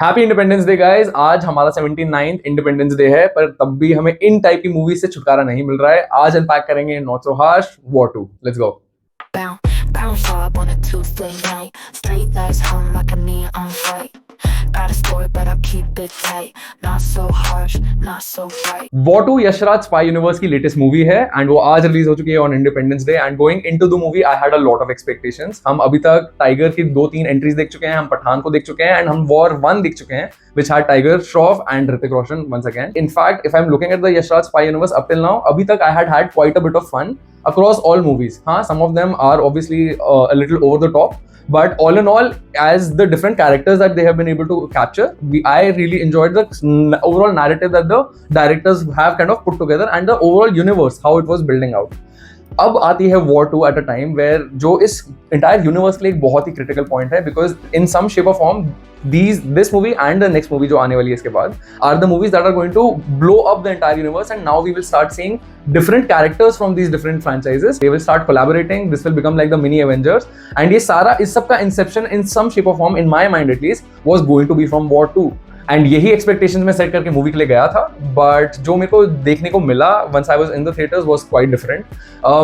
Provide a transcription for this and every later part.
Happy independence day guys. आज हमारा 79th independence day है, पर तब भी हमें इन टाइप की मूवी से छुटकारा नहीं मिल रहा है। आज अनपैक करेंगे not so harsh, war 2। Let's go. Bounce up on a Tuesday night. Street lights hum like a neon fight. Got a story, but I keep it tight. Not so harsh, not so bright. War 2 Yashraj spy universe की latest movie है and वो आज release हो चुकी है on Independence Day. And going into the movie I had a lot of expectations. हम अभी तक टाइगर की 2-3 एंट्रीज देख चुके हैं, हम पठान को देख चुके हैं एंड हम वॉर 1 देख चुके हैं which had Tiger Shroff and Hrithik Roshan once again. In fact, if I'm looking at the Yashraj Spy universe up till now, abhi tak I had quite a bit of fun across all movies. Some of them are obviously a little over the top, but all in all, as the different characters that they have been able to capture, I really enjoyed the overall narrative that the directors have kind of put together and the overall universe, how it was building out. अब आती है war 2 at a time where जो इस entire universe के लिए एक बहुत ही क्रिटिकल पॉइंट है, because in some shape of form this movie and the next movie जो आने वाली है इसके बाद are the movies that are going to blow up the entire universe. And now we will start seeing different characters from these different franchises. They will start collaborating. This will become like the mini Avengers. And ये सारा इस सब का inception in some shape or form, in my mind at least, was going to be from War 2. And यही expectations में set करके movie के लिए गया था, बट जो मेरे को देखने को मिला once I was in the theatres was quite different.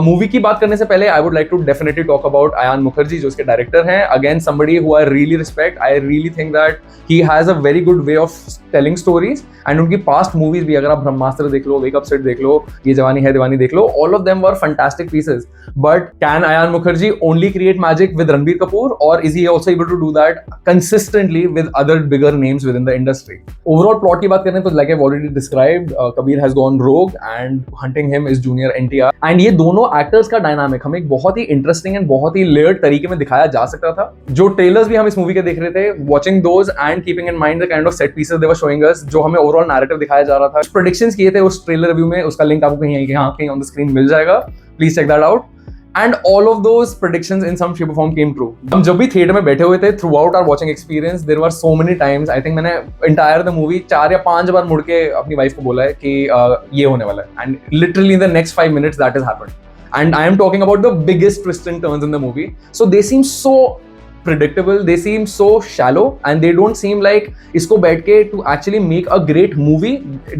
Movie की बात करने से पहले I would like to definitely talk about Ayan Mukherjee जो इसके डायरेक्टर हैं। Again somebody who I really respect. I really think that he has a very good way of telling stories and उनकी past movies भी, अगर आप ब्रह्मास्त्र देख लो, वेकअप सेट देख लो, ये जवानी है दीवानी देख लो, all of them were fantastic pieces. But can Ayan Mukherjee only create magic with Ranbir Kapoor, or is he also able to do that consistently with other bigger names within the industry? Overall plot की बात करें तो like I have already described, Kabir has gone rogue and hunting him is junior NTR. And ये दोनों actors का dynamic हमें एक बहुत ही इंटरेस्टिंग एंड बहुत ही लेयर्ड तरीके में दिखाया जा सकता था। जो ट्रेलर्स भी हम इस मूवी के देख रहे थे, watching those and keeping in mind the kind of set pieces they were showing us, जो हमें ओवरऑल नैरेटिव दिखाया जा रहा था, प्रेडिक्शंस किए थे उस ट्रेलर रिव्यू में, उसका लिंक आपको कहीं ऑन द स्क्रीन मिल जाएगा, please check that out. And all of those predictions in some shape or form came true. हम जब भी थिएटर में बैठे हुए थे, throughout our watching experience, there were so many times, I think मैंने entire the movie 4 या 5 बार मुड़ के अपनी वाइफ को बोला है कि ये होने वाला है, and literally in the next 5 minutes that has happened. And I am talking about the biggest twists and turns in the movie. So they seem so predictable, they seem so shallow, and they don't seem like इसको बैठ के to actually make a great movie.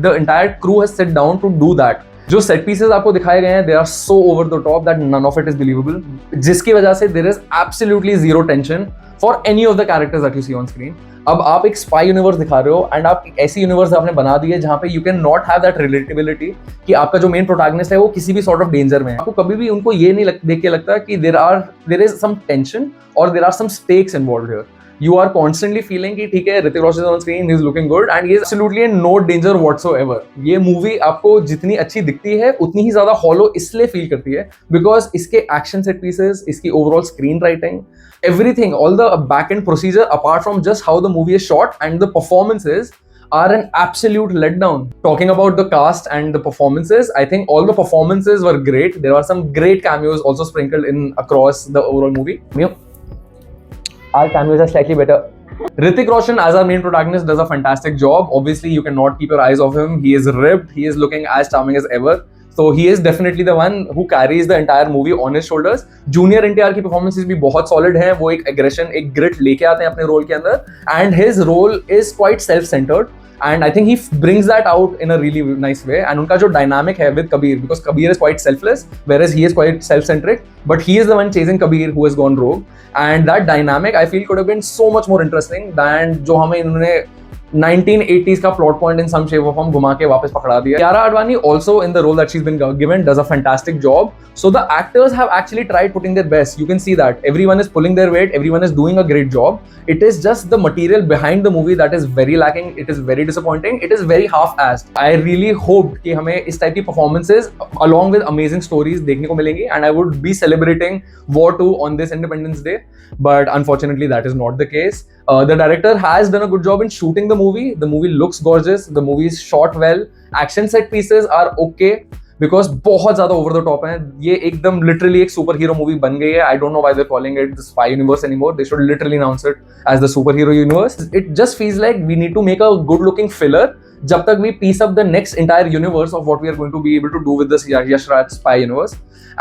The entire crew has sat down to do that. जो set pieces आपको दिखाए गए हैं, they are so over the top that none of it is believable, जिसकी वजह से there is absolutely zero tension for any of the characters that you see on screen. अब आप एक स्पाई यूनिवर्स दिखा रहे हो एंड आप एक ऐसी यूनिवर्स आपने बना दी है जहां पे you can not have that relatability कि आपका जो मेन प्रोटैगनिस्ट है वो किसी भी सॉर्ट ऑफ डेंजर में है। आपको कभी भी उनको ये नहीं देख के लगता कि देयर इज सम टेंशन और there are some stakes involved here. You are constantly feeling कि ठीक है, Hrithik Roshan on screen, he is looking good and he is absolutely in no danger whatsoever. ये मूवी आपको जितनी अच्छी दिखती है उतनी ही ज्यादा हॉलो इसलिए फील करती है बिकॉज इसके एक्शन सेट पीसेस, इसकी overall screen writing, everything, all the back end procedure apart from just how the movie is shot and the performances are an absolute letdown. Talking about the cast and the performances, I think all the performances were great. There are some great cameos also sprinkled in across the overall movie. Our cameos are slightly better. Hrithik Roshan as our main protagonist does a fantastic job. Obviously, you cannot keep your eyes off him. He is ripped. He is looking as charming as ever. So he is definitely the one who carries the entire movie on his shoulders. Junior NTR की performances भी बहुत solid हैं. वो एक aggression, एक grit लेके आते हैं अपने role के अंदर. And his role is quite self-centered. And I think he brings that out in a really nice way. And उनका जो dynamic है with Kabir, because Kabir is quite selfless, whereas he is quite self-centric, but he is the one chasing Kabir who has gone rogue. And that dynamic I feel could have been so much more interesting than जो हमें इन्होंने 1980s का plot point in some shape or form घुमा के वापस पकड़ा दिया। Kiara Advani also in the role that she's been given does a fantastic job. So the actors have actually tried putting their best. You can see that everyone is pulling their weight, everyone is doing a great job. It is just the material behind the movie that is very lacking. It is very disappointing. It is very half-assed. I really hoped कि हमें इस type की performances along with amazing stories देखने को मिलेंगी, and I would be celebrating War 2 on this Independence Day. But unfortunately, that is not the case. The director has done a good job in shooting the movie. The movie looks gorgeous. The movie is shot well. Action set pieces are okay. Because बहुत ज्यादा over the top है। ये एकदम literally एक super hero movie बन गई है। I don't know why they are calling it the spy universe anymore. They should literally announce it as the super hero universe. It just feels like we need to make a good looking filler जब तक we piece up the next entire universe of what we are going to be able to do with this Yash Raj spy universe.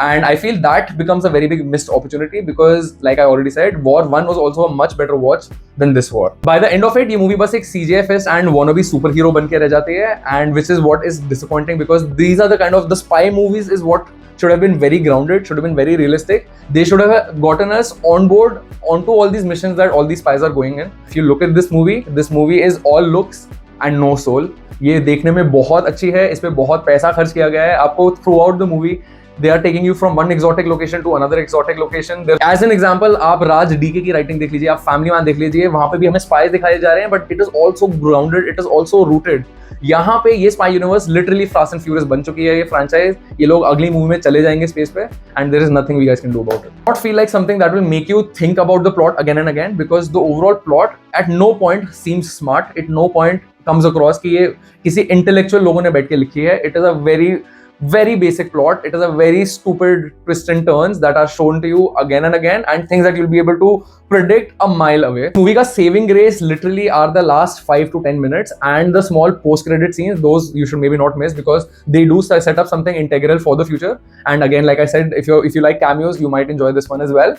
And I feel that becomes a very big missed opportunity because, like I already said, War 1 was also a much better watch than this war. By the end of it, ये movie बस एक CGI fest and wannabe superhero बन के रह जाती है, and which is what is disappointing because these are the kind of the spy movies is what should have been very grounded, should have been very realistic. They should have gotten us on board onto all these missions that all these spies are going in. If you look at this movie is all looks and no soul. ये देखने में बहुत अच्छी है, इस पे बहुत पैसा खर्च किया गया है. आपको through out the movie they are taking you from one exotic location to another exotic location. As an example, आप राज डीके की राइटिंग देख लीजिए, आप फैमिली मैन देख लीजिए, वहां पे भी हमें स्पाइस दिखाए जा रहे हैं, but it is also grounded, it is also rooted. यहाँ पे ये spy universe literally fast and furious बन चुकी है ये फ्रेंचाइज. ये लोग अगली मूवी में चले जाएंगे स्पेस पे and there is nothing we guys can do about it. Not feel like something that will make you think about the plot again and again because the overall plot at no point seems smart. It no point comes across कि ये किसी intellectual लोगों ने बैठ के लिखी है. It is a very basic plot. It is a very stupid twists and turns that are shown to you again and again and things that you'll be able to predict a mile away. Movie ka saving grace literally are the last 5 to 10 minutes and the small post credit scenes. Those you should maybe not miss because they do set up something integral for the future. And again, like I said, if you like cameos, you might enjoy this one as well.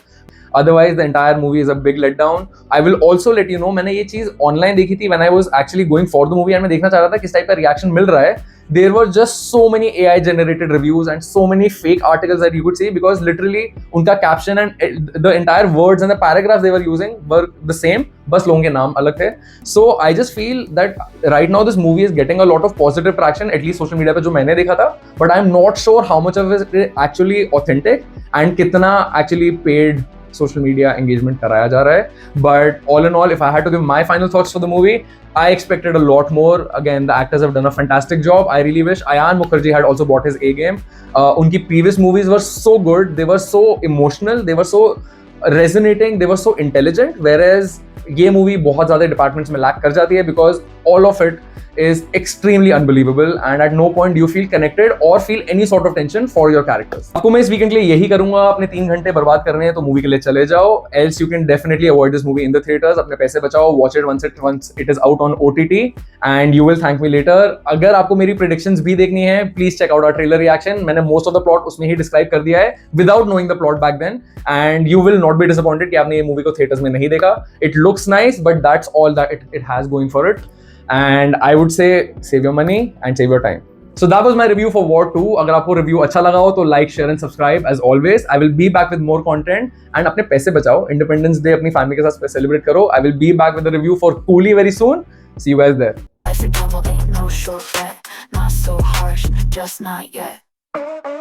Otherwise, the entire movie is a big letdown. I will also let you know, मैंने ये चीज online देखी थी when I was actually going for the movie and मैं देखना चाह रहा था किस टाइप का रिएक्शन मिल रहा है. There were just so many AI generated reviews and so many fake articles that you could see because literally उनका caption and the entire words and the paragraphs they were using were the same, बस लोगों के नाम अलग थे. So I just feel that right now this movie is getting a lot of positive traction, at least social media पे जो मैंने देखा था, but I'm not sure how much of it is actually authentic and कितना actually paid social media engagement कराया जा रहा है. But all in all, if I had to give my final thoughts for the movie, I expected a lot more. Again, the actors have done a fantastic job. I really wish Ayan Mukherjee had also brought his A game. Unki previous movies were so good, they were so emotional, they were so resonating, they were so intelligent, whereas ये movie बहुत ज़्यादा departments में lack कर जाती है because all of it is extremely unbelievable and at no point do you feel connected or feel any sort of tension for your characters. आपको मैं इस वीकेंड के लिए यही करूंगा. अपने 3 घंटे बर्बाद करने हैं तो मूवी के लिए चले जाओ. Else you can definitely avoid this movie in the theaters. अपने पैसे बचाओ. Watch it once it is out on OTT and you will thank me later. अगर आपको मेरी predictions भी देखनी है, please check out our trailer reaction. मैंने most of the plot उसमें ही describe कर दिया है without knowing the plot back then and you will not be disappointed कि आपने ये movie को theaters में नहीं देखा. It looks nice but that's all that it has going for it. And I would say save your money and save your time. So that was my review for War 2. अगर आपको review अच्छा लगा हो तो like, share and subscribe as always. I will be back with more content and अपने पैसे बचाओ. Independence Day अपनी family के साथ celebrate करो. I will be back with a review for Coolie very soon. See you guys there. Life a double ain't no short bet. Not so harsh, just not yet.